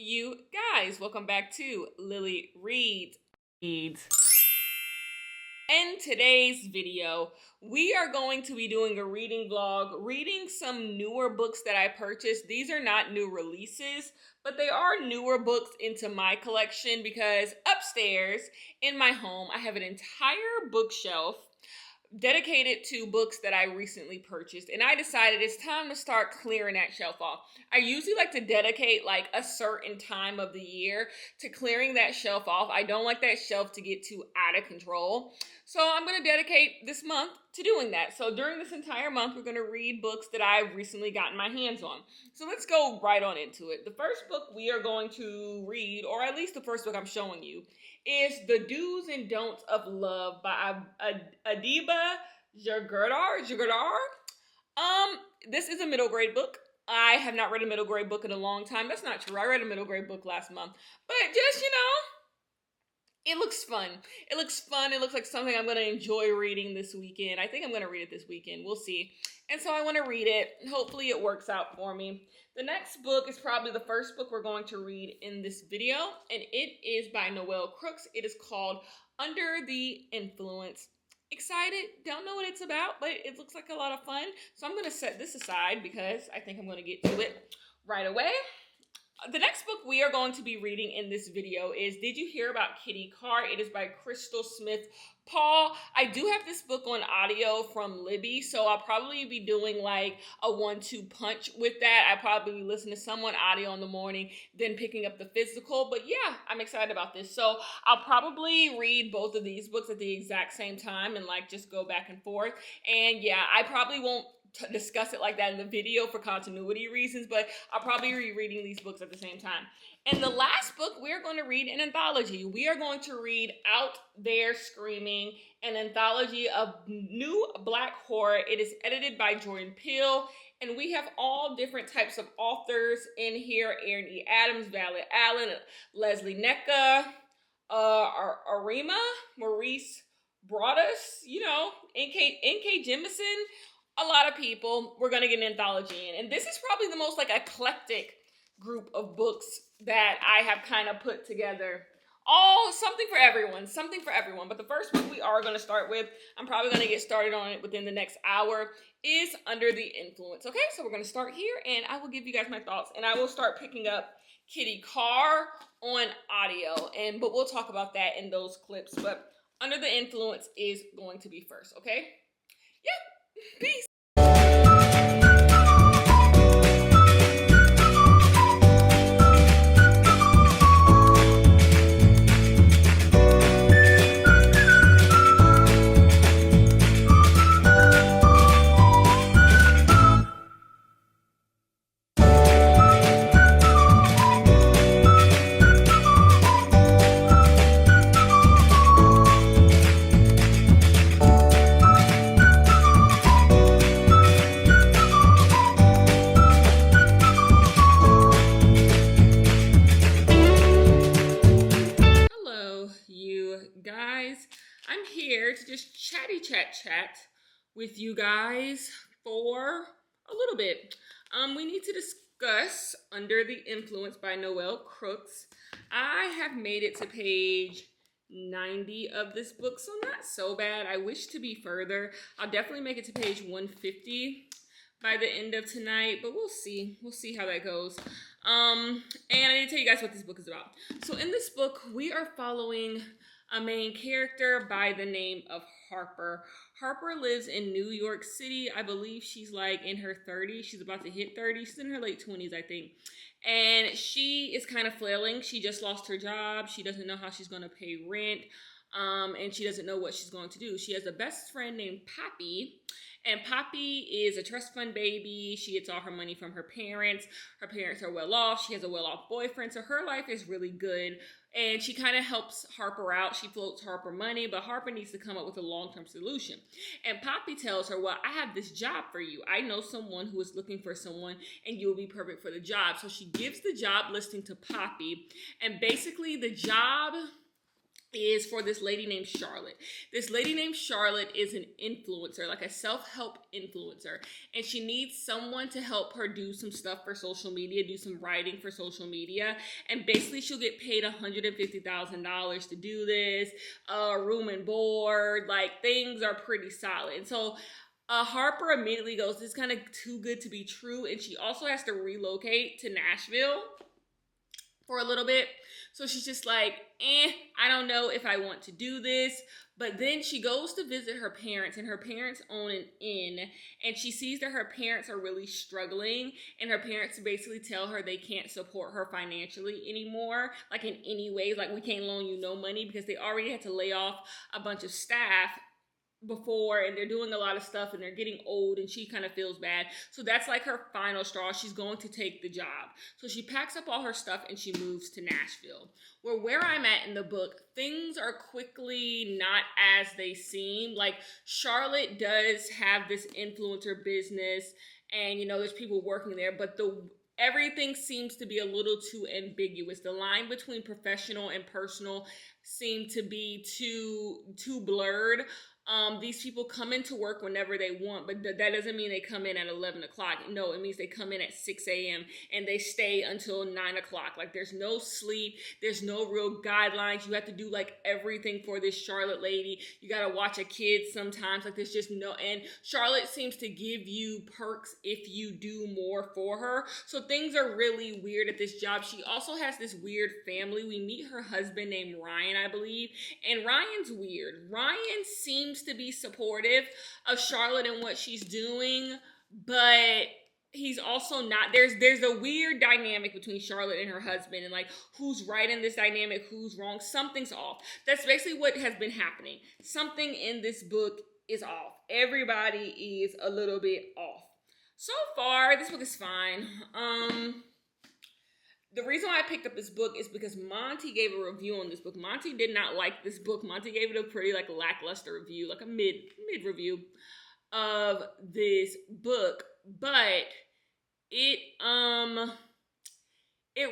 you guys, welcome back to Lily Reads. In today's video, we are going to be doing a reading vlog, reading some newer books that I purchased. These are not new releases, but they are newer books into my collection because upstairs in my home, I have an entire bookshelf dedicated to books that I recently purchased, and I decided it's time to start clearing that shelf off. I usually like to dedicate like a certain time of the year to clearing that shelf off. I don't like that shelf to get too out of control. So I'm going to dedicate this month to doing that. So during this entire month, we're going to read books that I've recently gotten my hands on. So let's go right on into it. The first book we are going to read, or at least the first book I'm showing you, is The Do's and Don'ts of Love by Adiba Jagardar. This is a middle grade book. I have not read a middle grade book in a long time. That's not true. I read a middle grade book last month. But just, it looks fun. It looks fun. It looks like something I'm going to enjoy reading this weekend. I think I'm going to read it this weekend. We'll see. And so I want to read it. Hopefully it works out for me. The next book is probably the first book we're going to read in this video, and it is by Noelle Crooks. It is called Under the Influence. Excited, don't know what it's about, but it looks like a lot of fun. So I'm going to set this aside because I think I'm going to get to it right away. The next book we are going to be reading in this video is Did You Hear About Kitty Carr? It is by Crystal Smith Paul. I do have this book on audio from Libby, so I'll probably be doing like a 1-2 punch with that. I'll probably be listening to someone audio in the morning, then picking up the physical. But yeah, I'm excited about this. So I'll probably read both of these books at the exact same time and like just go back and forth. And yeah, I probably won't discuss it like that in the video for continuity reasons, but I'll probably be reading these books at the same time. And the last book we're going to read an anthology. We are going to read Out There Screaming, an anthology of new Black horror. It is edited by Jordan Peele, and we have all different types of authors in here: Aaron E. Adams, Valerie Allen, Leslie Necka, Arima, Maurice Broaddus, N.K. Jemisin. A lot of people. We're going to get an anthology in. And this is probably the most like eclectic group of books that I have kind of put together. All something for everyone. But the first book we are going to start with, I'm probably going to get started on it within the next hour, is Under the Influence. Okay, so we're going to start here and I will give you guys my thoughts. And I will start picking up Kitty Carr on audio. But we'll talk about that in those clips. But Under the Influence is going to be first, okay? Yeah, peace. I'm here to just chat with you guys for a little bit. We need to discuss Under the Influence by Noelle Crooks. I have made it to page 90 of this book, so not so bad. I wish to be further. I'll definitely make it to page 150 by the end of tonight, but we'll see. We'll see how that goes. And I need to tell you guys what this book is about. So in this book, we are following a main character by the name of Harper. Harper lives in New York City. I believe she's like in her 30s. She's about to hit 30. She's in her late 20s, I think. And she is kind of flailing. She just lost her job. She doesn't know how she's going to pay rent. And she doesn't know what she's going to do. She has a best friend named Poppy. And Poppy is a trust fund baby. She gets all her money from her parents. Her parents are well off. She has a well-off boyfriend. So her life is really good. And she kind of helps Harper out. She floats Harper money, but Harper needs to come up with a long-term solution. And Poppy tells her, well, I have this job for you. I know someone who is looking for someone, and you'll be perfect for the job. So she gives the job listing to Poppy. And basically the job is for this lady named Charlotte. This lady named Charlotte is an influencer, like a self-help influencer, and she needs someone to help her do some stuff for social media, do some writing for social media, and basically she'll get paid $150,000 to do this, room and board, like things are pretty solid. And so Harper immediately goes, this is kind of too good to be true, and she also has to relocate to Nashville for a little bit. So she's just like, I don't know if I want to do this. But then she goes to visit her parents, and her parents own an inn, and she sees that her parents are really struggling, and her parents basically tell her they can't support her financially anymore, like in any ways, like we can't loan you no money, because they already had to lay off a bunch of staff before, and they're doing a lot of stuff, and they're getting old, and she kind of feels bad. So that's like her final straw. She's going to take the job. So she packs up all her stuff and she moves to Nashville. Where I'm at in the book, things are quickly not as they seem. Like, Charlotte does have this influencer business, and there's people working there, but everything seems to be a little too ambiguous. The line between professional and personal seem to be too blurred. These people come into work whenever they want, but that doesn't mean they come in at 11 o'clock. No, it means they come in at 6 a.m. and they stay until 9 o'clock. Like, there's no sleep. There's no real guidelines. You have to do like everything for this Charlotte lady. You got to watch a kid sometimes. Like, there's just no, and Charlotte seems to give you perks if you do more for her. So things are really weird at this job. She also has this weird family. We meet her husband named Ryan, I believe, and Ryan's weird. Ryan seems to be supportive of Charlotte and what she's doing, but he's also not. There's a weird dynamic between Charlotte and her husband, and like, who's right in this dynamic, who's wrong. Something's off. That's basically what has been happening. Something in this book is off. Everybody is a little bit off. So far, this book is fine. The reason why I picked up this book is because Monty gave a review on this book. Monty did not like this book. Monty gave it a pretty like lackluster review, like a mid review of this book. But it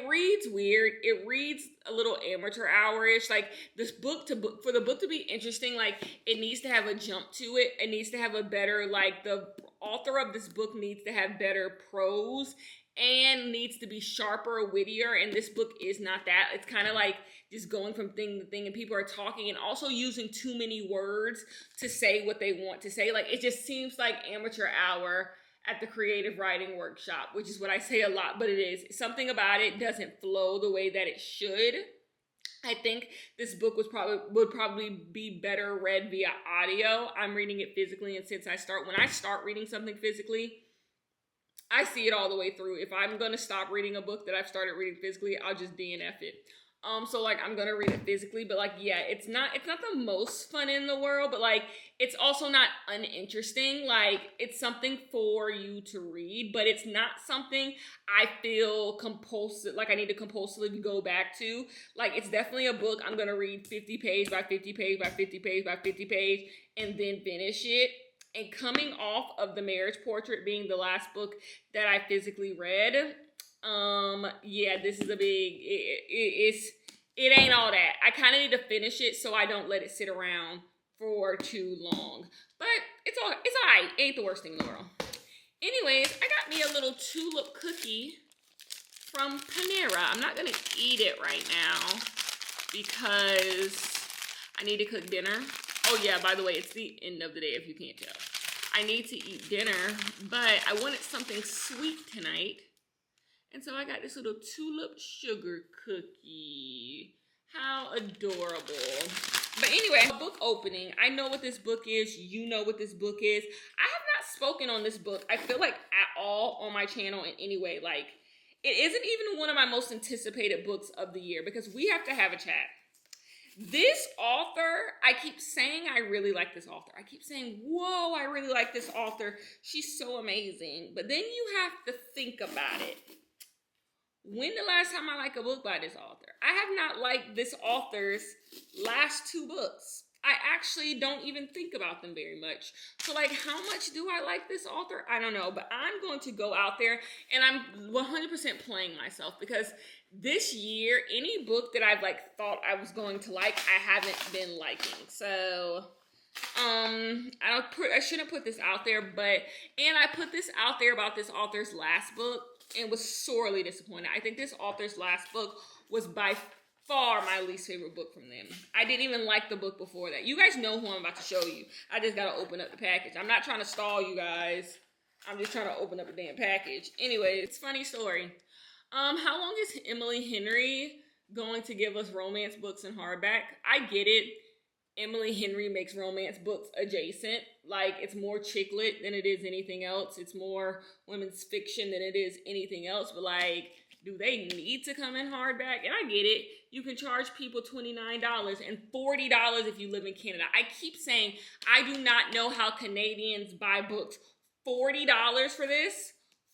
reads weird. It reads a little amateur hour-ish. Like, this book for the book to be interesting, like, it needs to have a jump to it. It needs to have a better, like, the author of this book needs to have better prose and needs to be sharper, wittier, and this book is not that. It's kind of like just going from thing to thing, and people are talking and also using too many words to say what they want to say. Like, it just seems like amateur hour at the creative writing workshop, which is what I say a lot, but it is. Something about it doesn't flow the way that it should. I think this book would probably be better read via audio. I'm reading it physically, and when I start reading something physically, I see it all the way through. If I'm going to stop reading a book that I've started reading physically, I'll just DNF it. So like, I'm going to read it physically, but like, yeah, it's not the most fun in the world, but like, it's also not uninteresting. Like, it's something for you to read, but it's not something I feel compulsive, like I need to compulsively go back to. Like, it's definitely a book I'm going to read 50 page by 50 page by 50 page by 50 page and then finish it. And coming off of The Marriage Portrait being the last book that I physically read, yeah, this is a big, it ain't all that. I kind of need to finish it so I don't let it sit around for too long. But it's all right. It ain't the worst thing in the world. Anyways, I got me a little tulip cookie from Panera. I'm not going to eat it right now because I need to cook dinner. Oh yeah, by the way, it's the end of the day if you can't tell. I need to eat dinner, but I wanted something sweet tonight. And so I got this little tulip sugar cookie. How adorable. But anyway, book opening. I know what this book is. You know what this book is. I have not spoken on this book, I feel like, at all on my channel in any way. Like, it isn't even one of my most anticipated books of the year because we have to have a chat. This author, I keep saying I really like this author. I keep saying, whoa, I really like this author. She's so amazing. But then you have to think about it. When the last time I liked a book by this author? I have not liked this author's last two books. I actually don't even think about them very much. So, like, how much do I like this author? I don't know, but I'm going to go out there and I'm 100% playing myself because this year, any book that I've like thought I was going to like, I haven't been liking. So, I shouldn't put this out there, but and I put this out there about this author's last book and was sorely disappointed. I think this author's last book was by far my least favorite book from them. I didn't even like the book before that. You guys know who I'm about to show you. I just gotta open up the package. I'm not trying to stall you guys. I'm just trying to open up the damn package. Anyway, it's a funny story. How long is Emily Henry going to give us romance books in hardback? I get it. Emily Henry makes romance books adjacent. Like, it's more chick lit than it is anything else. It's more women's fiction than it is anything else. But, like, do they need to come in hardback? And I get it. You can charge people $29 and $40 if you live in Canada. I keep saying I do not know how Canadians buy books. $40 for this?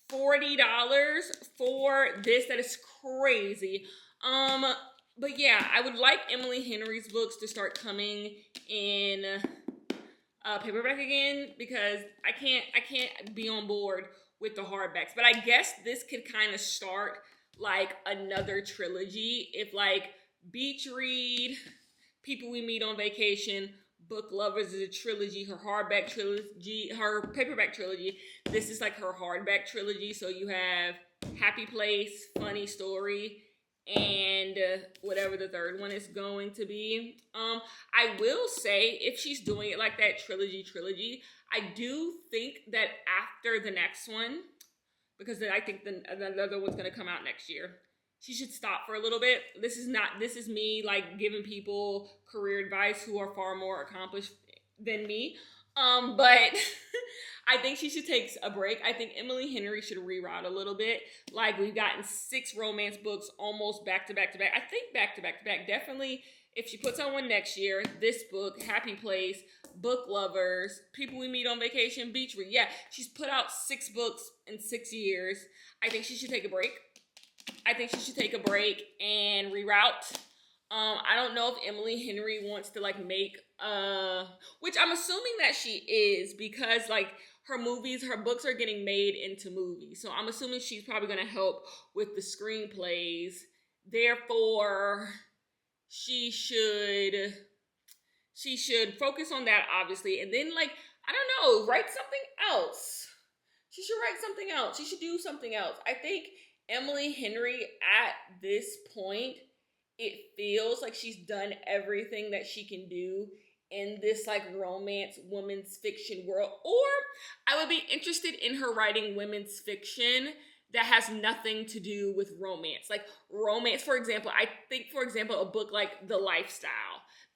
$40 for this? That is crazy. But yeah, I would like Emily Henry's books to start coming in paperback again because I can't be on board with the hardbacks. But I guess this could kind of start like another trilogy if like Beach Read, People We Meet on Vacation, Book Lovers is a trilogy, her hardback trilogy, her paperback trilogy. This is like her hardback trilogy. So you have Happy Place, Funny Story, and whatever the third one is going to be. I will say, if she's doing it like that trilogy, I do think that after the next one, because I think another one's going to come out next year, she should stop for a little bit. This is me like giving people career advice who are far more accomplished than me. But I think she should take a break. I think Emily Henry should reroute a little bit. Like, we've gotten 6 romance books almost back to back to back. I think back to back to back. Definitely, if she puts on one next year, this book, Happy Place, Book Lovers, People We Meet on Vacation, Beach Read. Yeah, she's put out 6 books in 6 years. I think she should take a break. And reroute. I don't know if Emily Henry wants to like make which I'm assuming that she is, because like her books are getting made into movies. So I'm assuming she's probably going to help with the screenplays. Therefore, she should focus on that, obviously. And then, like, I don't know, write something else. She should write something else. She should do something else. I think Emily Henry, at this point, it feels like she's done everything that she can do in this like romance women's fiction world. Or I would be interested in her writing women's fiction that has nothing to do with romance. Like romance, for example, I think, for example, a book like The Lifestyle.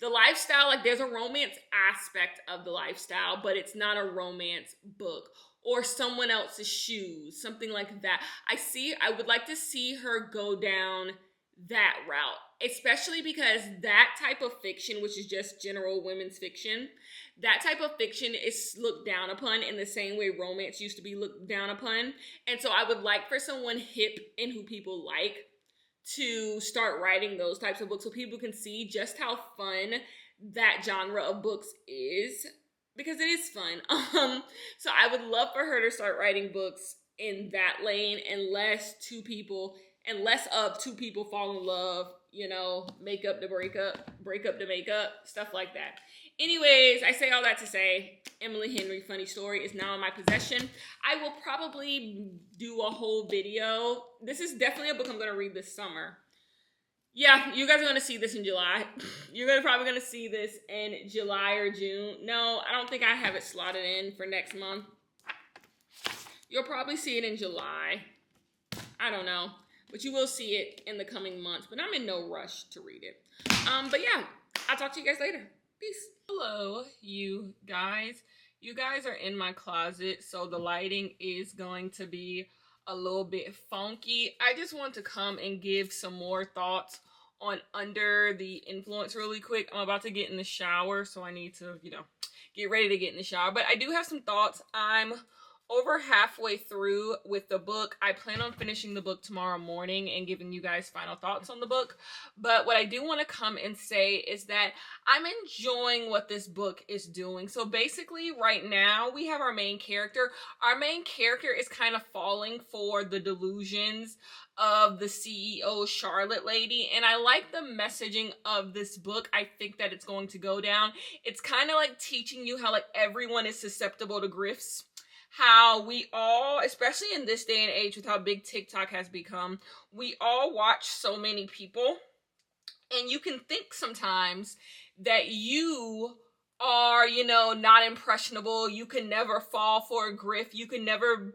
The Lifestyle, like there's a romance aspect of The Lifestyle, but it's not a romance book. Or Someone Else's Shoes, something like that. I would like to see her go down that route, especially because that type of fiction, which is just general women's fiction, that type of fiction is looked down upon in the same way romance used to be looked down upon. And so I would like for someone hip and who people like to start writing those types of books so people can see just how fun that genre of books is, because it is fun. So I would love for her to start writing books in that lane, unless two people fall in love, make up to break up to make up, stuff like that. Anyways, I say all that to say, Emily Henry Funny Story is now in my possession. I will probably do a whole video. This is definitely a book I'm going to read this summer. Yeah, you guys are going to see this in July. You're probably going to see this in July or June. No, I don't think I have it slotted in for next month. You'll probably see it in July. I don't know. But you will see it in the coming months. But I'm in no rush to read it. But yeah, I'll talk to you guys later. Peace. Hello, you guys. You guys are in my closet, so the lighting is going to be a little bit funky. I just want to come and give some more thoughts on Under the Influence really quick. I'm about to get in the shower, so I need to, get ready to get in the shower. But I do have some thoughts. I'm over halfway through with the book. I plan on finishing the book tomorrow morning and giving you guys final thoughts on the book. But what I do want to come and say is that I'm enjoying what this book is doing. So basically, right now, we have our main character. Our main character is kind of falling for the delusions of the CEO Charlotte lady, and I like the messaging of this book. I think that it's going to go down. It's kind of like teaching you how like everyone is susceptible to grifts, how we all, especially in this day and age with how big TikTok has become, we all watch so many people, and you can think sometimes that you are, not impressionable. You can never fall for a grift. You can never,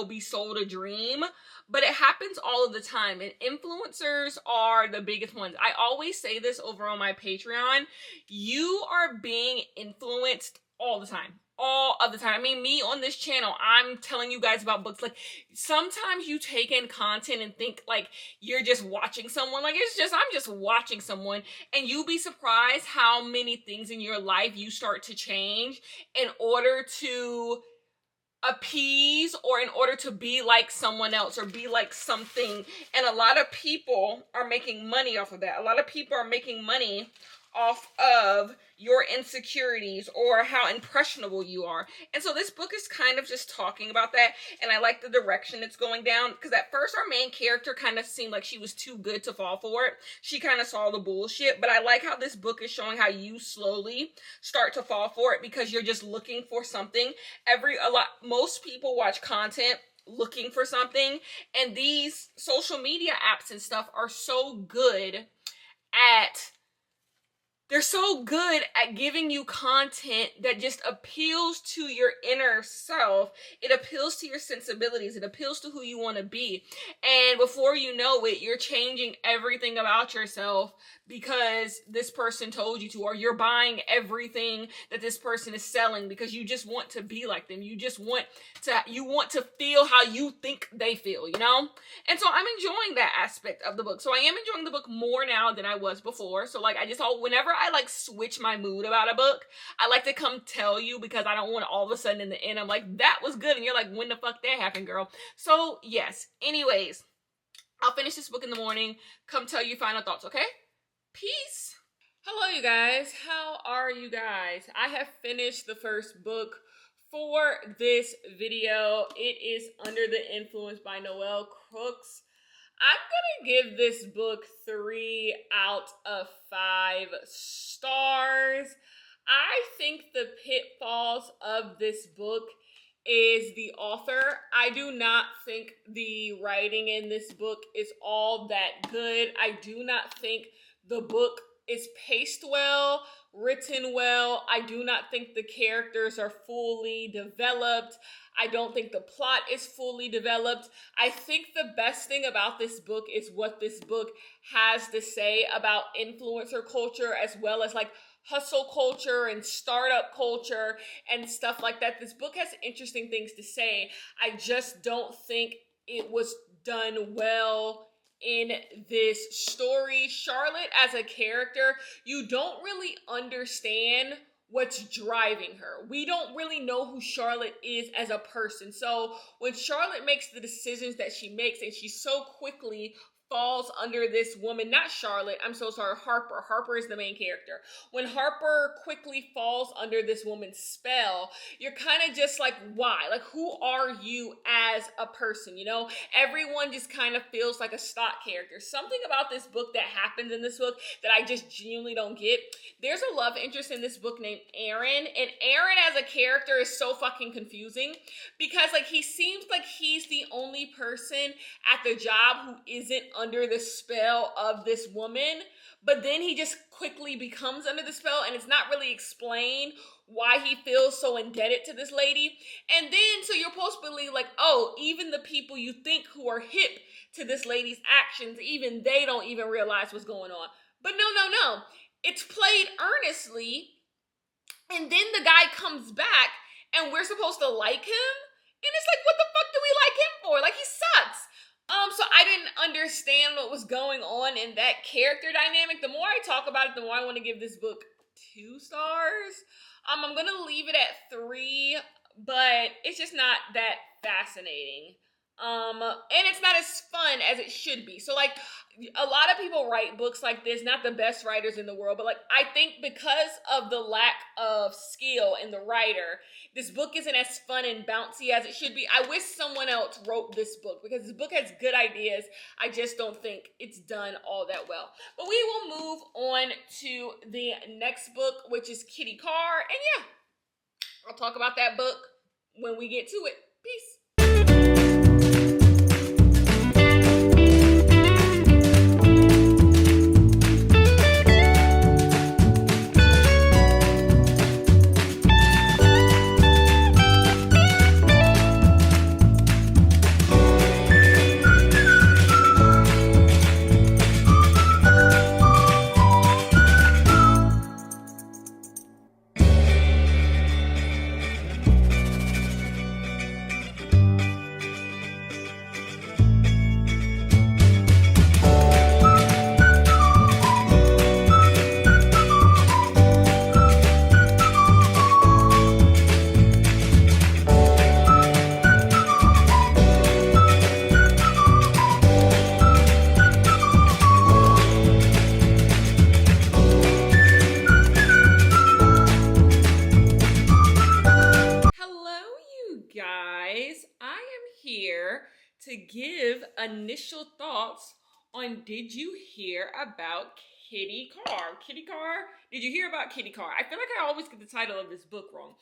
be sold a dream. But it happens all of the time. And influencers are the biggest ones. I always say this over on my Patreon. You are being influenced all the time. All of the time. I mean, me on this channel, I'm telling you guys about books. Like, sometimes you take in content and think like you're just watching someone. Like, I'm just watching someone. And you'll be surprised how many things in your life you start to change in order to appease or in order to be like someone else or be like something. And a lot of people are making money off of that. A lot of people are making money off of your insecurities or how impressionable you are. And so this book is kind of just talking about that, and I like the direction it's going down, because at first our main character kind of seemed like she was too good to fall for it. She kind of saw the bullshit, but I like how this book is showing how you slowly start to fall for it because you're just looking for something. Most people watch content looking for something, and these social media apps and stuff are so good at they're so good at giving you content that just appeals to your inner self. It appeals to your sensibilities. It appeals to who you want to be. And before you know it, you're changing everything about yourself because this person told you to, or you're buying everything that this person is selling because you just want to be like them. You want to feel how you think they feel, And so I'm enjoying that aspect of the book. So I am enjoying the book more now than I was before. So like whenever I like switch my mood about a book, I like to come tell you because I don't want to all of a sudden in the end I'm like, that was good, and you're like, when the fuck that happened, girl? So yes, anyways, I'll finish this book in the morning, come tell you final thoughts, okay? Peace. Hello, you guys. How are you guys? I have finished the first book for this video. It is Under the Influence by Noelle Crooks. I'm gonna give this book 3 out of 5 stars. I think the pitfalls of this book is the author. I do not think the writing in this book is all that good. I do not think the book is paced well, written well. I do not think the characters are fully developed. I don't think the plot is fully developed. I think the best thing about this book is what this book has to say about influencer culture, as well as like hustle culture and startup culture and stuff like that. This book has interesting things to say. I just don't think it was done well in this story. Charlotte as a character, you don't really understand what's driving her. We don't really know who Charlotte is as a person. So when Charlotte makes the decisions that she makes, and she so quickly falls under this woman, not Charlotte, I'm so sorry, Harper. Harper is the main character. When Harper quickly falls under this woman's spell, you're kind of just like, why? Like, who are you as a person, Everyone just kind of feels like a stock character. Something about this book that happens in this book that I just genuinely don't get. There's a love interest in this book named Aaron, and Aaron as a character is so fucking confusing because, like, he seems like he's the only person at the job who isn't under the spell of this woman, but then he just quickly becomes under the spell, and it's not really explained why he feels so indebted to this lady. And then, so you're supposed to believe, like, oh, even the people you think who are hip to this lady's actions, even they don't even realize what's going on. But no. It's played earnestly, and then the guy comes back, and we're supposed to like him? And it's like, what the fuck do we like him for? Like, he sucks. So I didn't understand what was going on in that character dynamic. The more I talk about it, the more I want to give this book 2 stars. I'm going to leave it at 3 but it's just not that fascinating. And it's not as fun as it should be. So like a lot of people write books like this, not the best writers in the world, but like I think because of the lack of skill in the writer, this book isn't as fun and bouncy as it should be. I wish someone else wrote this book because this book has good ideas. I just don't think it's done all that well. But we will move on to the next book, which is Kitty Carr. And yeah, I'll talk about that book when we get to it. Peace. To give initial thoughts on did you hear about Kitty Carr? Kitty Carr? Did you hear about Kitty Carr? I feel like I always get the title of this book wrong.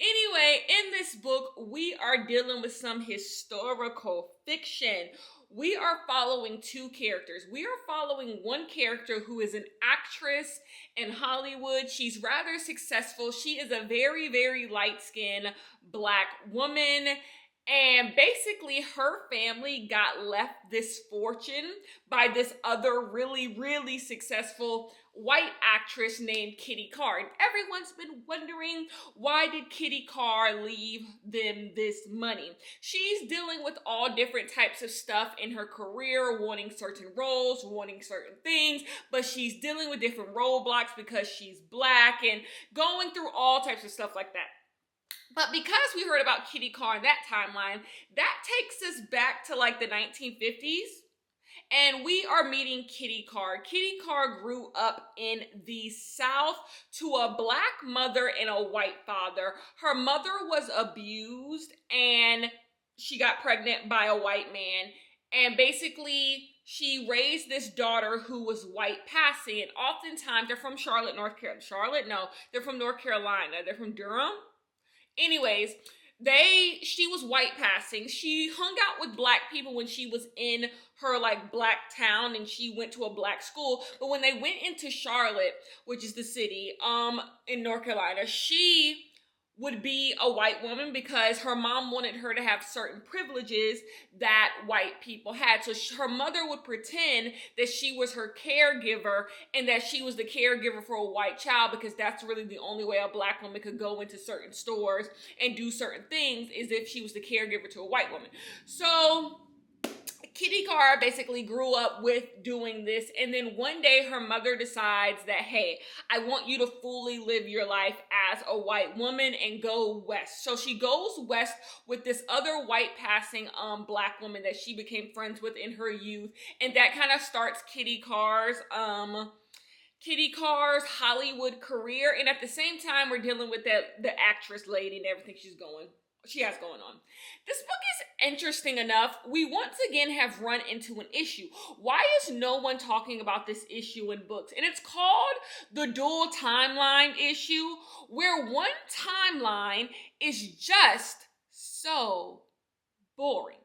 Anyway, in this book, we are dealing with some historical fiction. We are following two characters. We are following one character who is an actress in Hollywood. She's rather successful. She is a very, very light-skinned Black woman. And basically, her family got left this fortune by this other really, really successful white actress named Kitty Carr. And everyone's been wondering, why did Kitty Carr leave them this money? She's dealing with all different types of stuff in her career, wanting certain roles, wanting certain things, but she's dealing with different roadblocks because she's Black and going through all types of stuff like that. But because we heard about Kitty Carr in that timeline, that takes us back to like the 1950s. And we are meeting Kitty Carr. Kitty Carr grew up in the South to a Black mother and a white father. Her mother was abused and she got pregnant by a white man. And basically, she raised this daughter who was white passing. And oftentimes, they're from Charlotte, North Carolina. Charlotte? No, they're from North Carolina. They're from Durham. Anyways, she was white passing. She hung out with Black people when she was in her like Black town and she went to a Black school. But when they went into Charlotte, which is the city, in North Carolina, she would be a white woman because her mom wanted her to have certain privileges that white people had. So her mother would pretend that she was her caregiver and that she was the caregiver for a white child because that's really the only way a Black woman could go into certain stores and do certain things is if she was the caregiver to a white woman. So Kitty Carr basically grew up with doing this, and then one day her mother decides that, hey, I want you to fully live your life as a white woman and go west. So she goes west with this other white passing Black woman that she became friends with in her youth, and that kind of starts Kitty Carr's Hollywood career. And at the same time, we're dealing with the actress lady and everything she has going on. This book is interesting enough. We once again have run into an issue. Why is no one talking about this issue in books? And it's called the dual timeline issue, where one timeline is just so boring.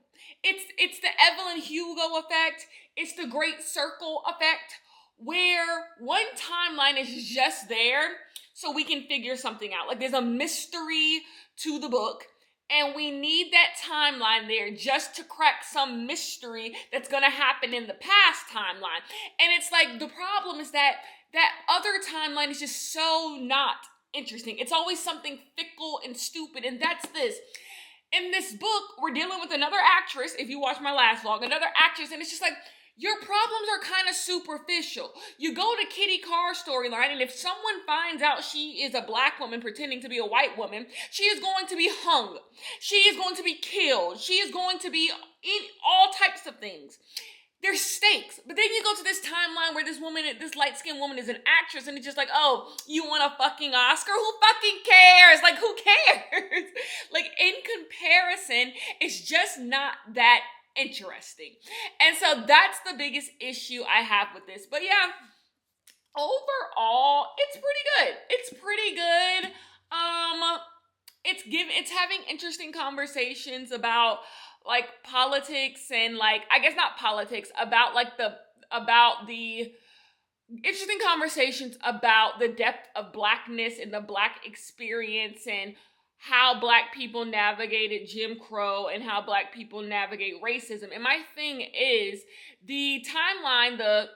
It's the Evelyn Hugo effect. It's the Great Circle effect, where one timeline is just there so we can figure something out. Like there's a mystery to the book, and we need that timeline there just to crack some mystery that's going to happen in the past timeline. And it's like the problem is that other timeline is just so not interesting. It's always something fickle and stupid, and that's this. In this book, we're dealing with another actress, if you watch my last vlog, another actress, and it's just like, your problems are kind of superficial. You go to Kitty Carr's storyline, and if someone finds out she is a black woman pretending to be a white woman, she is going to be hung. She is going to be killed. She is going to be in all types of things. There's stakes. But then you go to this timeline where this woman, this light-skinned woman is an actress, and it's just like, oh, you want a fucking Oscar? Who fucking cares? Like, who cares? Like, in comparison, it's just not that interesting. And so that's the biggest issue I have with this. But yeah, overall, it's pretty good. It's pretty good. It's having interesting conversations about like politics and like, I guess not politics, about the interesting conversations about the depth of blackness and the black experience and how black people navigated Jim Crow and how black people navigate racism. And my thing is, the timeline, the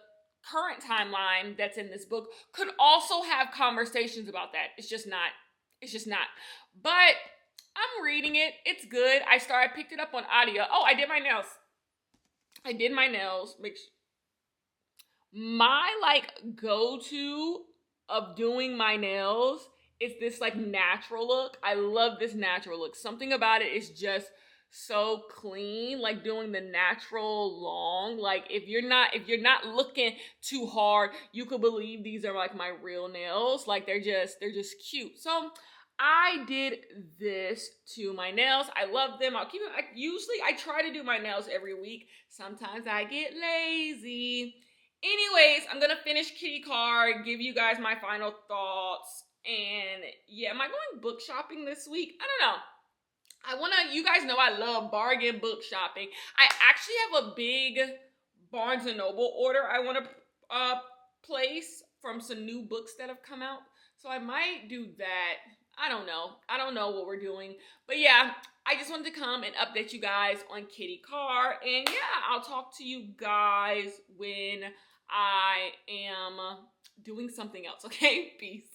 current timeline that's in this book could also have conversations about that. It's just not. But I'm reading it. It's good. I picked it up on audio. Oh, I did my nails. My like go-to of doing my nails is this like natural look. I love this natural look. Something about it is just so clean, like doing the natural long. Like if you're not looking too hard, you could believe these are like my real nails. Like they're just cute. So I did this to my nails. I love them. I'll keep them. I try to do my nails every week. Sometimes I get lazy. Anyways, I'm gonna finish Kitty Carr, give you guys my final thoughts. And yeah, am I going book shopping this week? I don't know. You guys know I love bargain book shopping. I actually have a big Barnes & Noble order I want to place from some new books that have come out. So I might do that. I don't know what we're doing. But yeah, I just wanted to come and update you guys on Kitty Carr. And yeah, I'll talk to you guys when I am doing something else. Okay? Peace.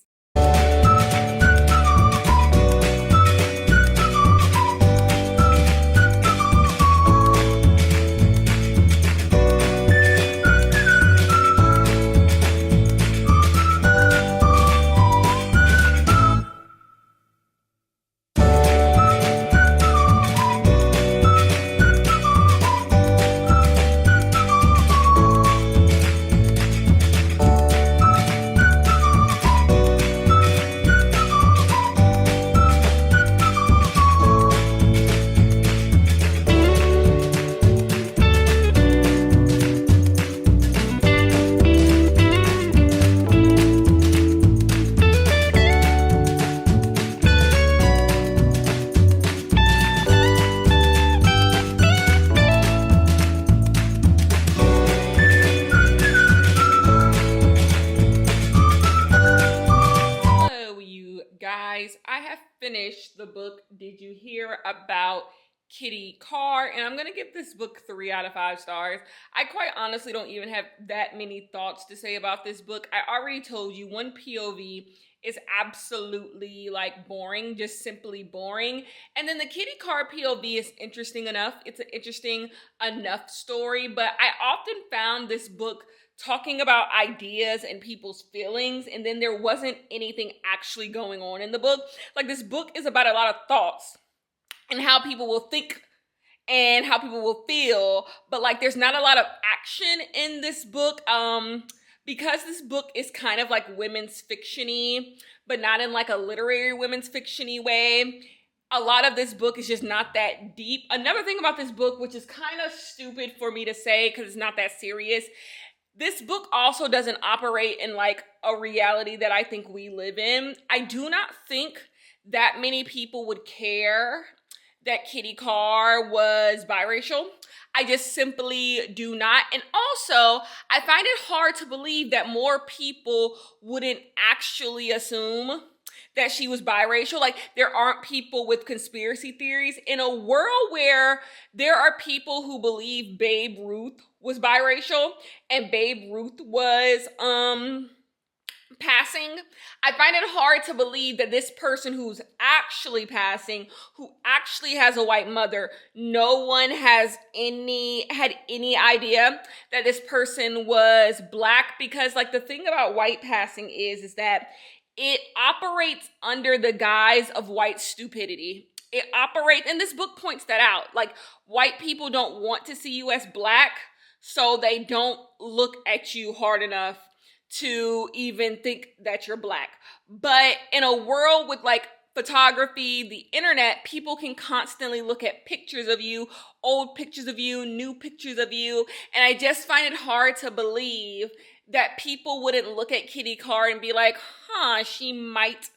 I have finished the book, Did You Hear About Kitty Carr? And I'm going to give this book 3 out of 5 stars. I quite honestly don't even have that many thoughts to say about this book. I already told you one POV is absolutely like boring, just simply boring. And then the Kitty Carr POV is interesting enough. It's an interesting enough story, but I often found this book talking about ideas and people's feelings, and then there wasn't anything actually going on in the book. Like, this book is about a lot of thoughts and how people will think and how people will feel, but like there's not a lot of action in this book. Because this book is kind of like women's fiction-y, but not in like a literary women's fiction-y way. A lot of this book is just not that deep. Another thing about this book, which is kind of stupid for me to say because it's not that serious, this book also doesn't operate in like a reality that I think we live in. I do not think that many people would care that Kitty Carr was biracial. I just simply do not. And also, I find it hard to believe that more people wouldn't actually assume that she was biracial. Like, there aren't people with conspiracy theories. In a world where there are people who believe Babe Ruth was biracial and Babe Ruth was passing, I find it hard to believe that this person who's actually passing, who actually has a white mother, no one had any idea that this person was Black, because like the thing about white passing is that it operates under the guise of white stupidity. It operates, and this book points that out. Like, white people don't want to see you as Black, so they don't look at you hard enough to even think that you're Black. But in a world with like photography, the internet, people can constantly look at pictures of you, old pictures of you, new pictures of you. And I just find it hard to believe that people wouldn't look at Kitty Carr and be like, she might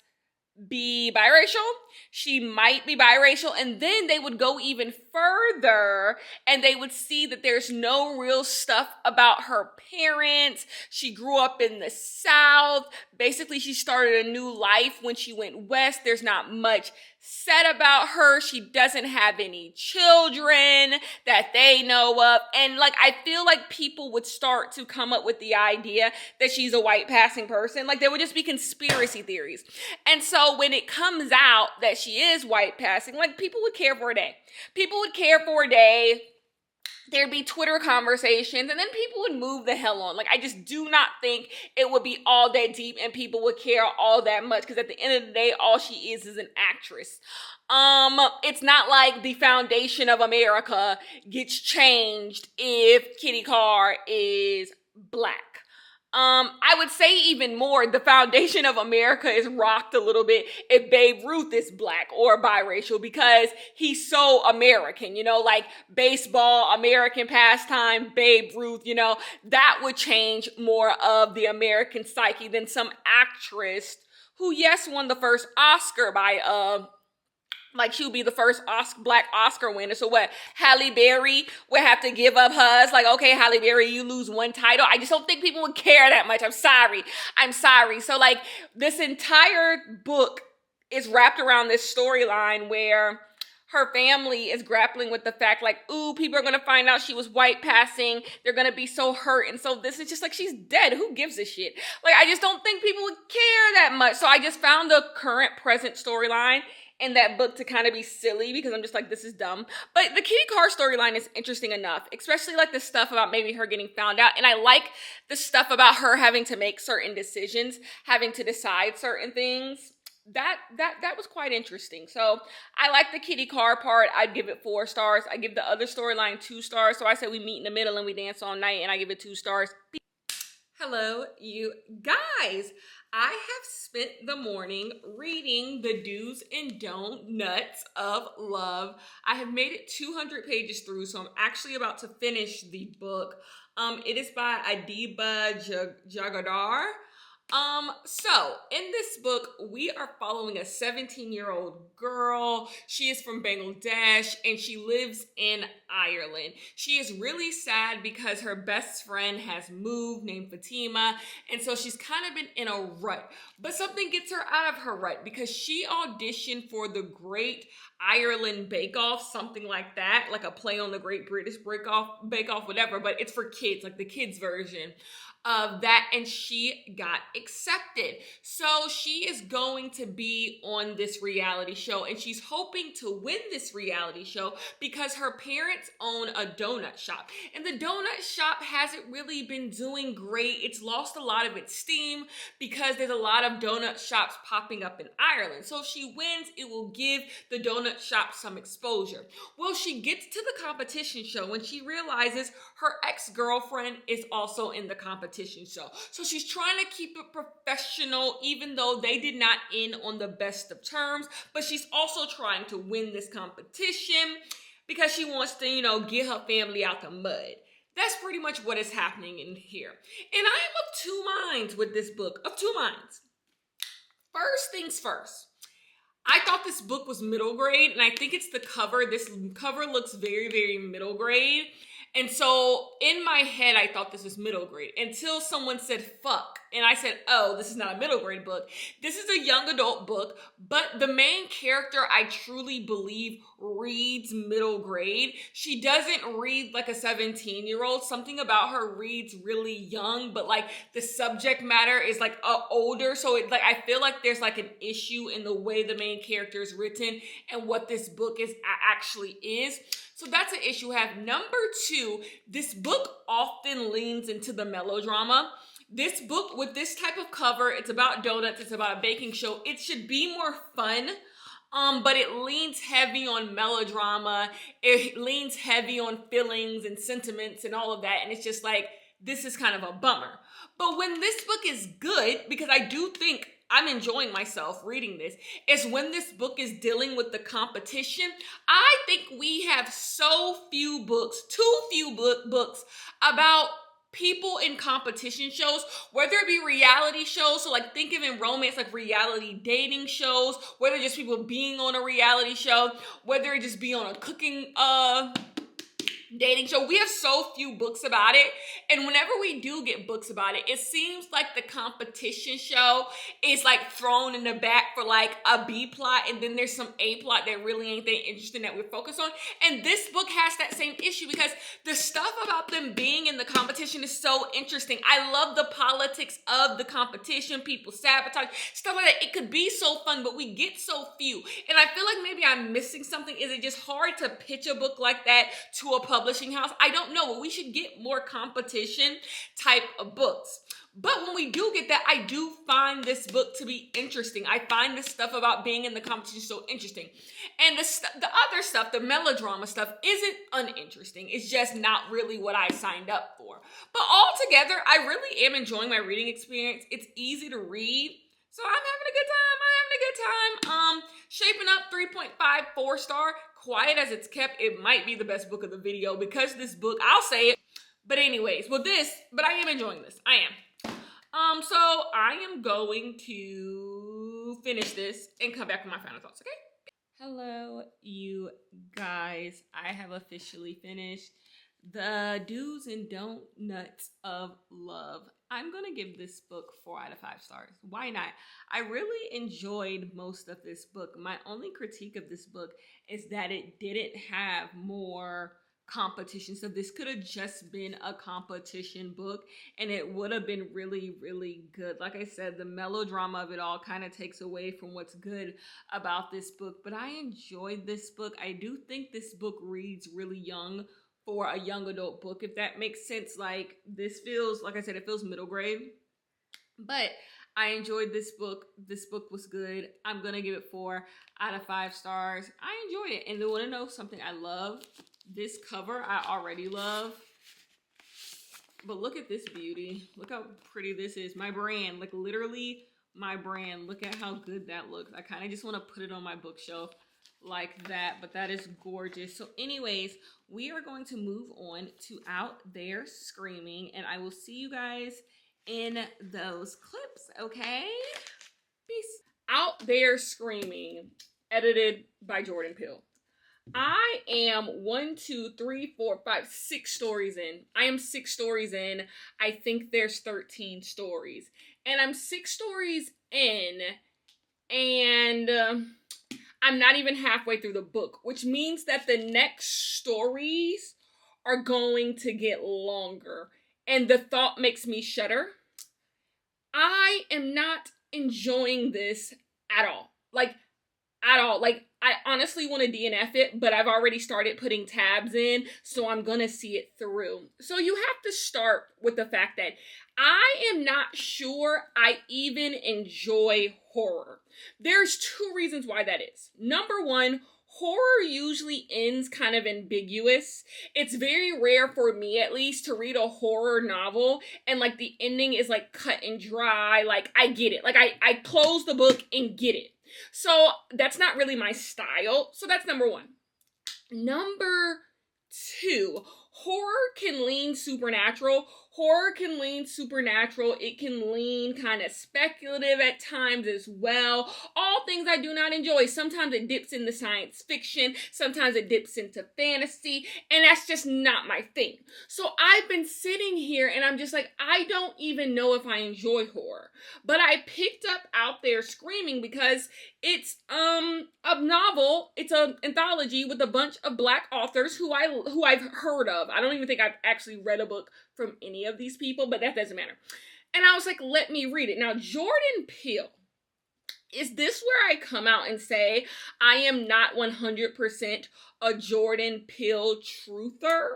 be biracial. She might be biracial. And then they would go even further and they would see that there's no real stuff about her parents. She grew up in the South. Basically, she started a new life when she went west. There's not much said about her. She doesn't have any children that they know of. And like, I feel like people would start to come up with the idea that she's a white passing person. Like, there would just be conspiracy theories. And so when it comes out that she is white passing, like, people would care for a day. People would care for a day. There'd be Twitter conversations, and then people would move the hell on. Like, I just do not think it would be all that deep and people would care all that much, because at the end of the day, all she is an actress. It's not like the foundation of America gets changed if Kitty Carr is Black. I would say even more, the foundation of America is rocked a little bit if Babe Ruth is Black or biracial, because he's so American, like baseball, American pastime, Babe Ruth, that would change more of the American psyche than some actress who, yes, won the first Oscar by, like, she would be the first Black Oscar winner. So what? Halle Berry would have to give up hers. Like, okay, Halle Berry, you lose one title. I just don't think people would care that much. I'm sorry. So like, this entire book is wrapped around this storyline where her family is grappling with the fact, like, ooh, people are going to find out she was white passing. They're going to be so hurt. And so this is just like, she's dead. Who gives a shit? Like, I just don't think people would care that much. So I just found the current present storyline in that book to kind of be silly, because I'm just like, this is dumb. But the Kitty Carr storyline is interesting enough, especially like the stuff about maybe her getting found out. And I like the stuff about her having to make certain decisions, having to decide certain things. That was quite interesting. So I like the Kitty Carr part. I'd give it 4 stars. I give the other storyline 2 stars. So I said we meet in the middle and we dance all night, and I give it 2 stars. Hello, you guys. I have spent the morning reading the do's and don'ts of love. I have made it 200 pages through, so I'm actually about to finish the book. It is by Adiba Jagadar. So in this book, we are following a 17-year-old girl. She is from Bangladesh and she lives in Ireland. She is really sad because her best friend has moved, named Fatima, and so she's kind of been in a rut. But something gets her out of her rut, because she auditioned for the Great Ireland Bake Off, something like that, like a play on the Great British Bake Off, whatever, but it's for kids, like the kids version of that, and she got accepted. So she is going to be on this reality show, and she's hoping to win this reality show because her parents own a donut shop, and the donut shop hasn't really been doing great. It's lost a lot of its steam because there's a lot of donut shops popping up in Ireland. So if she wins, it will give the donut shop some exposure. Well, she gets to the competition show when she realizes her ex-girlfriend is also in the competition show. So she's trying to keep it professional, even though they did not end on the best of terms. But she's also trying to win this competition because she wants to, get her family out the mud. That's pretty much what is happening in here. And I am of 2 minds with this book, of 2 minds. First things first. I thought this book was middle grade, and I think it's the cover. This cover looks very, very middle grade. And so in my head, I thought this was middle grade until someone said fuck. And I said, oh, this is not a middle grade book. This is a young adult book, but the main character, I truly believe, reads middle grade. She doesn't read like a 17-year-old. Something about her reads really young, but like the subject matter is like older. So it, like, I feel like there's like an issue in the way the main character is written and what this book is actually is. So that's an issue I have. Number two, this book often leans into the melodrama. This book with this type of cover, it's about donuts, it's about a baking show. It should be more fun, but it leans heavy on melodrama. It leans heavy on feelings and sentiments and all of that. And it's just like, this is kind of a bummer. But when this book is good, because I do think I'm enjoying myself reading this, is when this book is dealing with the competition. I think we have so few books, too few books about people in competition shows, whether it be reality shows, so like think of in romance like reality dating shows, whether just people being on a reality show, whether it just be on a cooking dating show. We have so few books about it, and whenever we do get books about it, it seems like the competition show is like thrown in the back for like a B plot, and then there's some A plot that really ain't that interesting that we're focused on. And this book has that same issue because the stuff about them being in the competition is so interesting. I love the politics of the competition, people sabotage, stuff like that. It could be so fun, but we get so few, and I feel like maybe I'm missing something. Is it just hard to pitch a book like that to a publishing house? I don't know, but we should get more competition type of books. But when we do get that, I do find this book to be interesting. I find this stuff about being in the competition so interesting. And the other stuff, the melodrama stuff, isn't uninteresting. It's just not really what I signed up for. But altogether, I really am enjoying my reading experience. It's easy to read, so I'm having a good time. Shaping up 3.5, 4-star. Quiet as it's kept, it might be the best book of the video because this book, I'll say it. But anyways, but I am enjoying this. I am. So I am going to finish this and come back with my final thoughts, okay? Hello, you guys. I have officially finished the Do's and Don'ts of Love. I'm going to give this book 4 out of 5 stars. Why not? I really enjoyed most of this book. My only critique of this book is that it didn't have more competition. So this could have just been a competition book and it would have been really, really good. Like I said, the melodrama of it all kind of takes away from what's good about this book. But I enjoyed this book. I do think this book reads really young for a young adult book, if that makes sense. Like this feels, like I said, it feels middle grade, but I enjoyed this book. This book was good. I'm gonna give it 4 out of 5 stars. I enjoyed it. And you wanna know something I love? This cover I already love, but look at this beauty. Look how pretty this is. My brand, like literally my brand. Look at how good that looks. I kind of just want to put it on my bookshelf like that, but that is gorgeous. So anyways, we are going to move on to Out There Screaming, and I will see you guys in those clips, okay? Peace. Out There Screaming, edited by Jordan Peele. I am 6 stories in. I am 6 stories in. I think there's 13 stories, and I'm 6 stories in, and I'm not even halfway through the book, which means that the next stories are going to get longer. And the thought makes me shudder. I am not enjoying this at all. Like, at all. Like, I honestly want to DNF it, but I've already started putting tabs in, so I'm going to see it through. So you have to start with the fact that I am not sure I even enjoy horror. There's 2 reasons why that is. Number 1, horror usually ends kind of ambiguous. It's very rare for me, at least, to read a horror novel and like the ending is like cut and dry. Like I get it. Like I close the book and get it. So that's not really my style. So that's number 1. Number 2, horror can lean supernatural. horror can lean supernatural. It can lean kind of speculative at times as well. All things I do not enjoy. Sometimes it dips into science fiction. Sometimes it dips into fantasy. And that's just not my thing. So I've been sitting here and I'm just like, I don't even know if I enjoy horror. But I picked up Out There Screaming because it's a novel. It's an anthology with a bunch of Black authors who I've heard of. I don't even think I've actually read a book from any of these people, but that doesn't matter. And I was like, let me read it. Now, Jordan Peele, is this where I come out and say I am not 100% a Jordan Peele truther?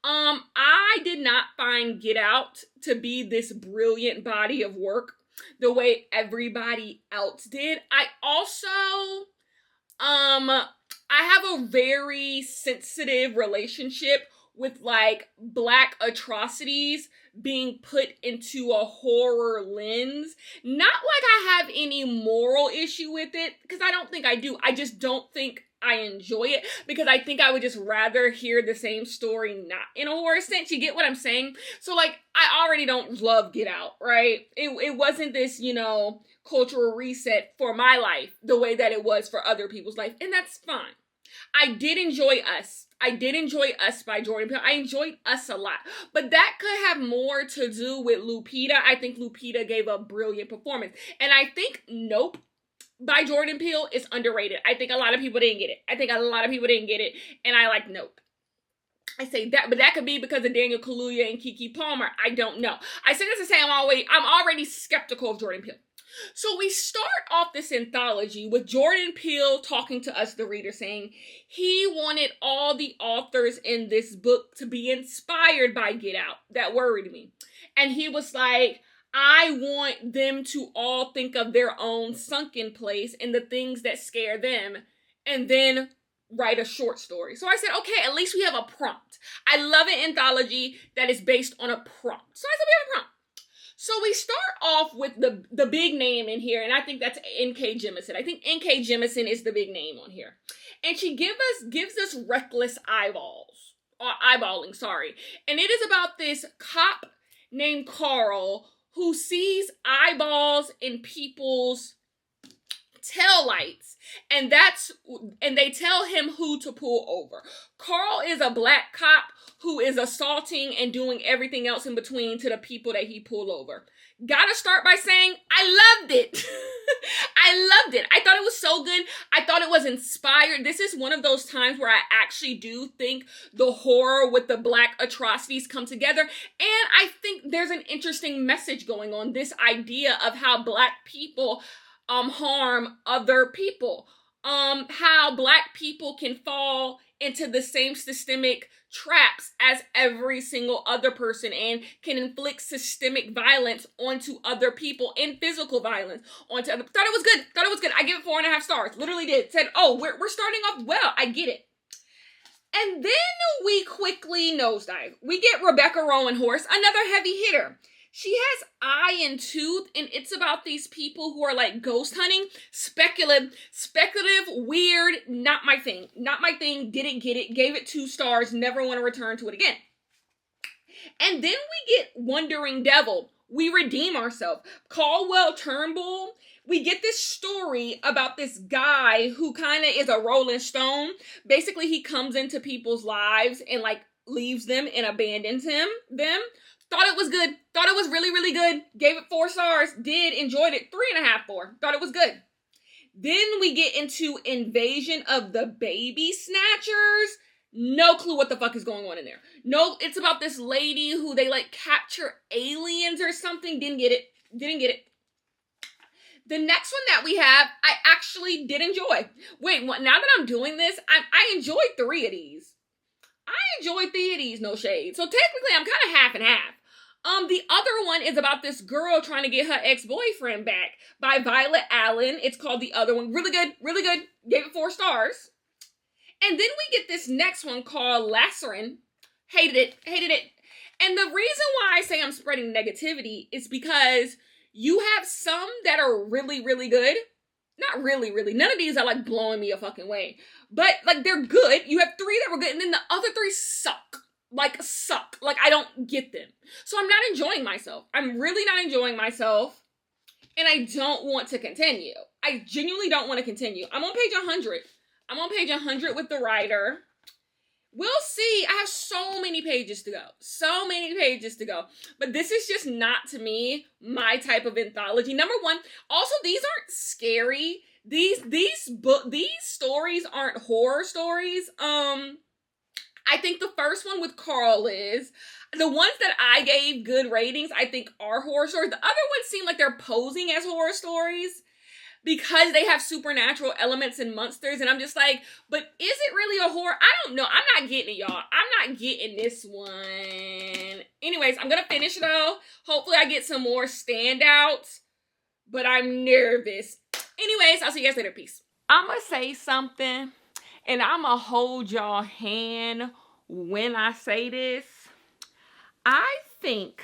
I did not find Get Out to be this brilliant body of work the way everybody else did. I also, I have a very sensitive relationship with like Black atrocities being put into a horror lens. Not like I have any moral issue with it, because I don't think I do. I just don't think I enjoy it, because I think I would just rather hear the same story not in a horror sense. You get what I'm saying? So like, I already don't love Get Out, right? It wasn't this, cultural reset for my life the way that it was for other people's life, and that's fine. I did enjoy Us. I did enjoy Us by Jordan Peele. I enjoyed Us a lot. But that could have more to do with Lupita. I think Lupita gave a brilliant performance. And I think Nope by Jordan Peele is underrated. I think a lot of people didn't get it. And I like Nope. I say that, but that could be because of Daniel Kaluuya and Keke Palmer. I don't know. I say this to say I'm already skeptical of Jordan Peele. So we start off this anthology with Jordan Peele talking to us, the reader, saying he wanted all the authors in this book to be inspired by Get Out. That worried me. And he was like, I want them to all think of their own sunken place and the things that scare them, and then write a short story. So I said, okay, at least we have a prompt. I love an anthology that is based on a prompt. So I said, we have a prompt. So we start off with the big name in here, and I think that's N.K. Jemisin. I think N.K. Jemisin is the big name on here. And she gives us reckless eyeballing, sorry. And it is about this cop named Carl who sees eyeballs in people's taillights, and they tell him who to pull over. Carl is a Black cop who is assaulting and doing everything else in between to the people that he pulled over. Gotta start by saying, I loved it. I loved it. I thought it was so good. I thought it was inspired. This is one of those times where I actually do think the horror with the Black atrocities come together. And I think there's an interesting message going on. This idea of how Black people harm other people. How Black people can fall into the same systemic traps as every single other person and can inflict systemic violence onto other people and physical violence onto other. Thought it was good. I give it 4.5 stars. Literally did. Said, oh, we're starting off well. I get it. And then we quickly nosedive. We get Rebecca Rowan Horse, another heavy hitter. She has Eye and Tooth, and it's about these people who are like ghost hunting. Speculative, weird, not my thing. Didn't get it, gave it 2 stars, never want to return to it again. And then we get Wandering Devil. We redeem ourselves. Caldwell Turnbull. We get this story about this guy who kind of is a Rolling Stone. Basically, he comes into people's lives and like leaves them and abandons them. Thought it was good. Thought it was really, really good. Gave it 4 stars. Enjoyed it. 3.5, 4. Thought it was good. Then we get into Invasion of the Baby Snatchers. No clue what the fuck is going on in there. No, it's about this lady who they like capture aliens or something. Didn't get it. The next one that we have, I actually did enjoy. Wait, now that I'm doing this, I enjoyed 3 of these. No shade. So technically, I'm kind of half and half. The other one is about this girl trying to get her ex-boyfriend back by Violet Allen. It's called The Other One. Really good. Gave it 4 stars. And then we get this next one called Lacerin. Hated it. And the reason why I say I'm spreading negativity is because you have some that are really, really good. Not really, really. None of these are like blowing me a fucking way. But like they're good. You have 3 that were good and then the other 3 suck. like suck. Like I don't get them. So I'm not enjoying myself. I'm really not enjoying myself. And I don't want to continue. I genuinely don't want to continue. I'm on page 100. I'm on page 100 with the writer. We'll see. I have so many pages to go. So many pages to go. But this is just not, to me, my type of anthology. Number one, also, these aren't scary. These stories aren't horror stories. I think the first one with Carl is. The ones that I gave good ratings, I think, are horror stories. The other ones seem like they're posing as horror stories because they have supernatural elements and monsters. And I'm just like, but is it really a horror? I don't know. I'm not getting it, y'all. I'm not getting this one. Anyways, I'm going to finish, though. Hopefully I get some more standouts. But I'm nervous. Anyways, I'll see you guys later. Peace. I'm going to say something. And I'm going to hold y'all hand when I say this. I think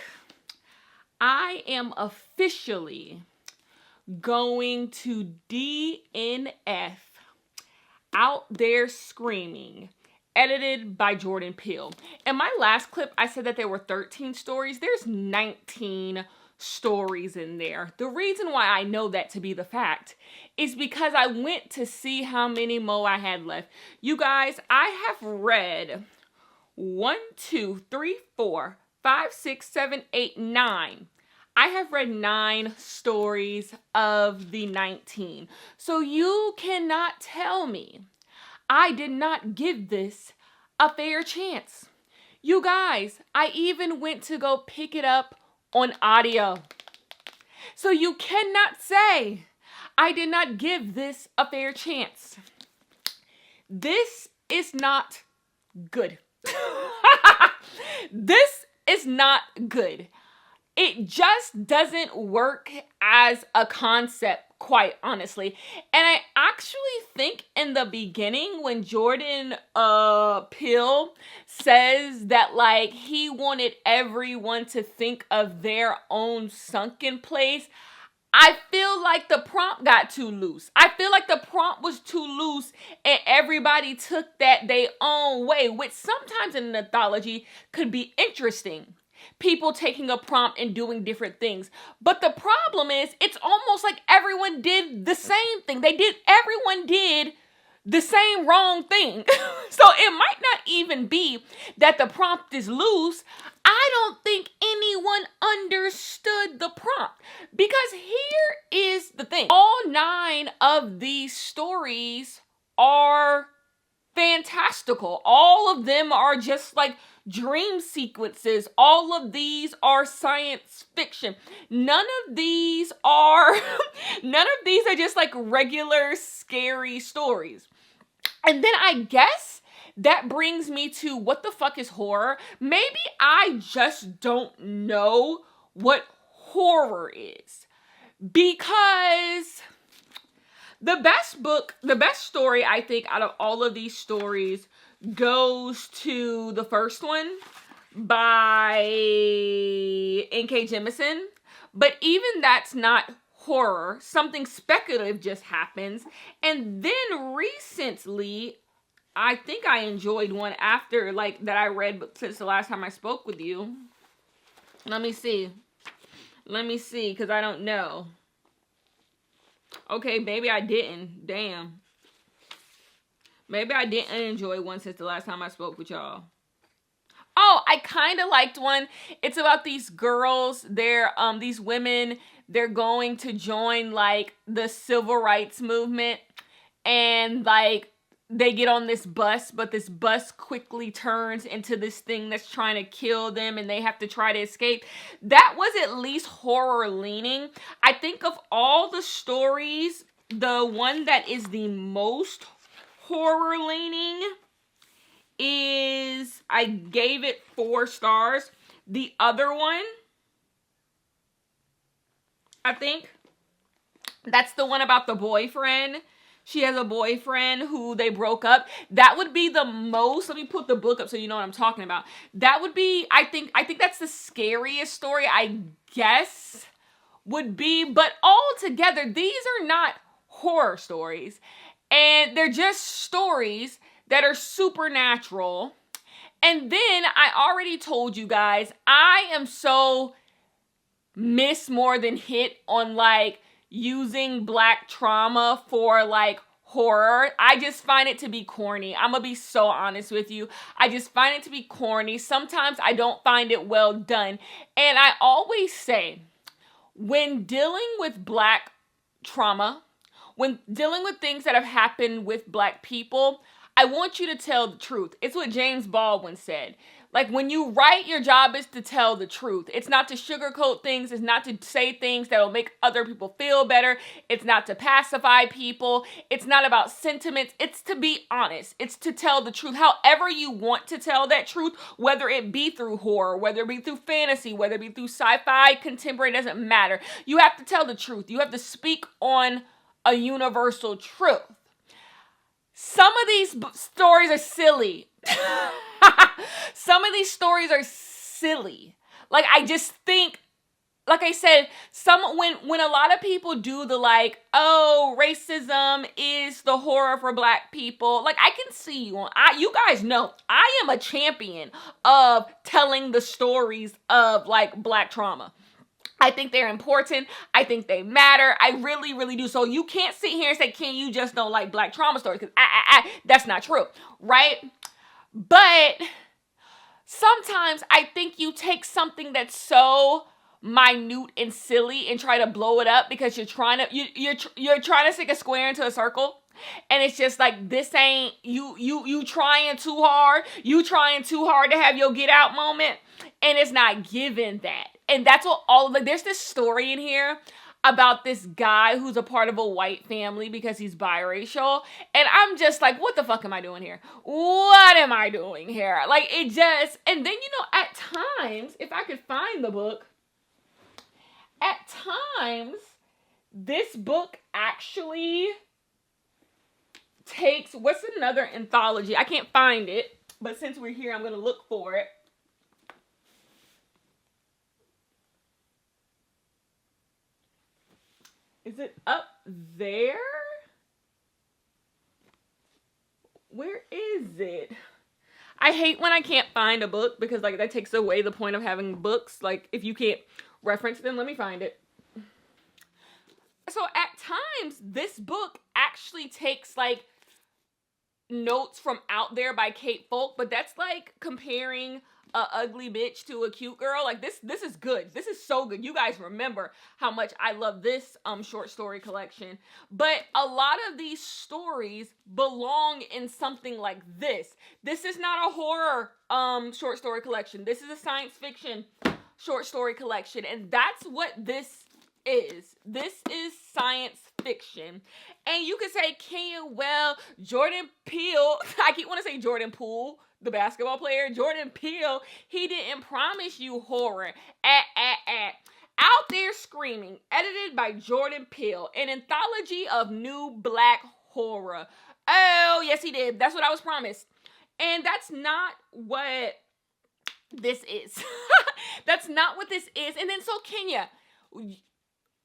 I am officially going to DNF Out There Screaming, edited by Jordan Peele. In my last clip, I said that there were 13 stories. There's 19 stories in there. The reason why I know that to be the fact is because I went to see how many more I had left. You guys, I have read 1, 2, 3, 4, 5, 6, 7, 8, 9. I have read 9 stories of the 19. So you cannot tell me I did not give this a fair chance. You guys, I even went to go pick it up on audio. So you cannot say I did not give this a fair chance. This is not good. This is not good. It just doesn't work as a concept, quite honestly. And I actually think in the beginning when Jordan Peele says that like he wanted everyone to think of their own sunken place, I feel like the prompt got too loose. I feel like the prompt was too loose and everybody took that their own way, which sometimes in an anthology could be interesting. People taking a prompt and doing different things. But the problem is, it's almost like everyone did the same thing. Everyone did the same wrong thing. So it might not even be that the prompt is loose. I don't think anyone understood the prompt. Because here is the thing. All 9 of these stories are fantastical. All of them are just like dream sequences. All of these are science fiction. None of these are just like regular scary stories. And then I guess that brings me to what the fuck is horror? Maybe I just don't know what horror is. Because the best story I think out of all of these stories goes to the first one by N.K. Jemisin. But even that's not horror. Something speculative just happens. And then recently, I think I enjoyed one after, like, that I read since the last time I spoke with you. Let me see, because I don't know. Okay, maybe I didn't. Damn. Maybe I didn't enjoy one since the last time I spoke with y'all. Oh, I kind of liked one. It's about these girls. These women, they're going to join, like, the civil rights movement. And, like, they get on this bus, but this bus quickly turns into this thing that's trying to kill them, and they have to try to escape. That was at least horror leaning. I think of all the stories, the one that is the most horror leaning is, I gave it 4 stars. The other one, I think, that's the one about the boyfriend. She has a boyfriend who they broke up. That would be the most, let me put the book up so you know what I'm talking about. That would be, I think that's the scariest story, I guess, would be. But altogether, these are not horror stories. And they're just stories that are supernatural. And then I already told you guys, I am so miss more than hit on like using Black trauma for like horror. I just find it to be corny. I'm gonna be so honest with you. I just find it to be corny. Sometimes I don't find it well done. And I always say, when dealing with Black trauma, when dealing with things that have happened with Black people, I want you to tell the truth. It's what James Baldwin said. Like, when you write, your job is to tell the truth. It's not to sugarcoat things. It's not to say things that will make other people feel better. It's not to pacify people. It's not about sentiments. It's to be honest. It's to tell the truth. However you want to tell that truth, whether it be through horror, whether it be through fantasy, whether it be through sci-fi, contemporary, doesn't matter. You have to tell the truth. You have to speak on a universal truth. Some of these stories are silly. Some of these stories are silly. Like, I just think, like I said, when a lot of people do the like, oh, racism is the horror for Black people. Like, I can see you guys know I am a champion of telling the stories of like Black trauma. I think they're important. I think they matter. I really, really do. So you can't sit here and say, Ken, you just don't like Black trauma stories. Because that's not true, right? But sometimes I think you take something that's so minute and silly and try to blow it up because you're trying to stick a square into a circle. And it's just like, this ain't you trying too hard. You trying too hard to have your get out moment. And it's not given that. And that's what there's this story in here about this guy who's a part of a white family because he's biracial. And I'm just like, what the fuck am I doing here? What am I doing here? Like, it just, and then, at times, if I could find the book, at times, this book actually takes, what's another anthology? I can't find it, but since we're here, I'm going to look for it. Is it up there? Where is it? I hate when I can't find a book because like that takes away the point of having books. Like if you can't reference them, let me find it. So at times, this book actually takes like notes from Out There by Kate Folk, but that's like comparing a ugly bitch to a cute girl. Like this is good. This is so good. You guys remember how much I love this short story collection. But a lot of these stories belong in something like this. This is not a horror short story collection. This is a science fiction short story collection, and that's what this is. This is science fiction. And you could say, Jordan Peele, I keep want to say Jordan Poole, the basketball player, Jordan Peele, he didn't promise you horror. Out There Screaming, edited by Jordan Peele, an anthology of new Black horror. Oh, yes, he did. That's what I was promised. And that's not what this is. That's not what this is. And then so Kenya,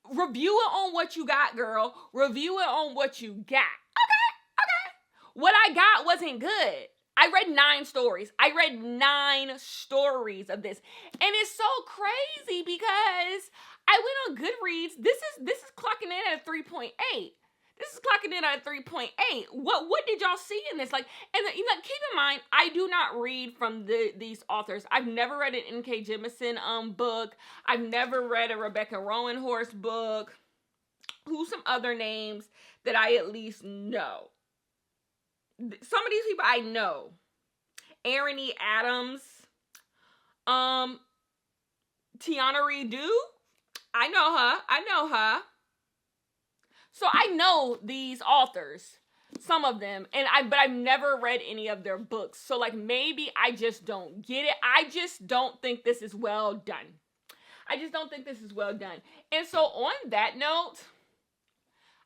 review it on what you got, girl. Review it on what you got. Okay. What I got wasn't good. I read 9 stories. I read 9 stories of this. And it's so crazy because I went on Goodreads. This is clocking in at a 3.8. This is clocking in at a 3.8. What did y'all see in this? Like, and keep in mind, I do not read from these authors. I've never read an N.K. Jemisin book. I've never read a Rebecca Rowanhorse book. Who's some other names that I at least know? Some of these people I know. Erin E. Adams. Tiana Redu. I know her. So I know these authors, some of them, but I've never read any of their books. So like maybe I just don't get it. I just don't think this is well done. And so on that note,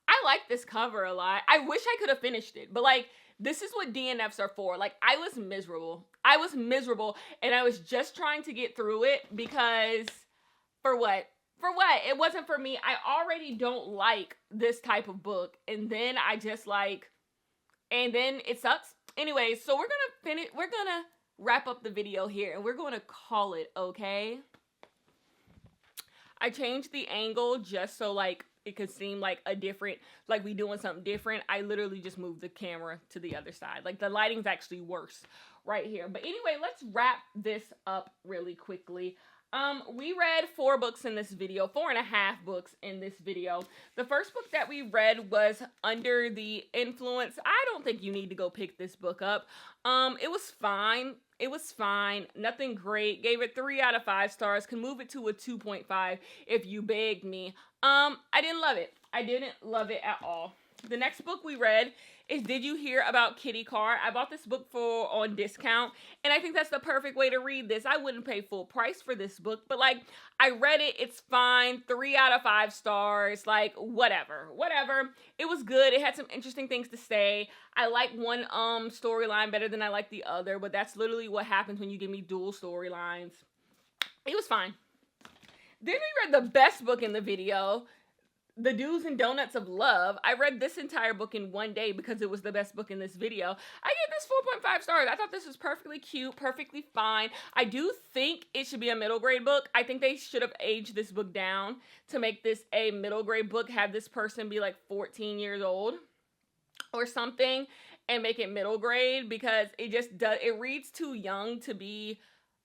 I like this cover a lot. I wish I could have finished it, but like this is what DNFs are for. Like I was miserable, and I was just trying to get through it because for what? It wasn't for me. I already don't like this type of book. And then I just and then it sucks. Anyway, so we're going to finish. We're going to wrap up the video here, and we're going to call it, okay? I changed the angle just so like it could seem like a different, like we doing something different. I literally just moved the camera to the other side. Like the lighting's actually worse right here. But anyway, let's wrap this up really quickly. We read 4 books in this video, 4.5 books in this video. The first book that we read was Under the Influence. I don't think you need to go pick this book up. It was fine. It was fine. Nothing great. Gave it 3 out of 5 stars. Can move it to a 2.5 if you begged me. I didn't love it. I didn't love it at all. The next book we read is Did You Hear About Kitty Carr? I bought this book on discount, and I think that's the perfect way to read this. I wouldn't pay full price for this book, but like I read it, it's fine. 3 out of 5 stars, like whatever. It was good. It had some interesting things to say. I like one storyline better than I like the other, but that's literally what happens when you give me dual storylines. It was fine. Then we read the best book in the video, The Do's and Donuts of Love. I read this entire book in one day because it was the best book in this video. I gave this 4.5 stars. I thought this was perfectly cute, perfectly fine. I do think it should be a middle grade book. I think they should have aged this book down to make this a middle grade book. Have this person be like 14 years old or something and make it middle grade, because it reads too young to be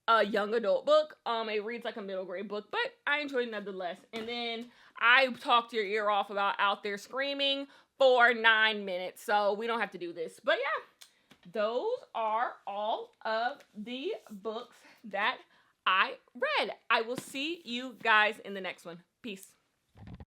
a young adult book. It reads like a middle grade book, but I enjoyed it nonetheless. And then I talked your ear off about Out There Screaming for 9 minutes, so we don't have to do this. But yeah, those are all of the books that I read. I will see you guys in the next one. Peace.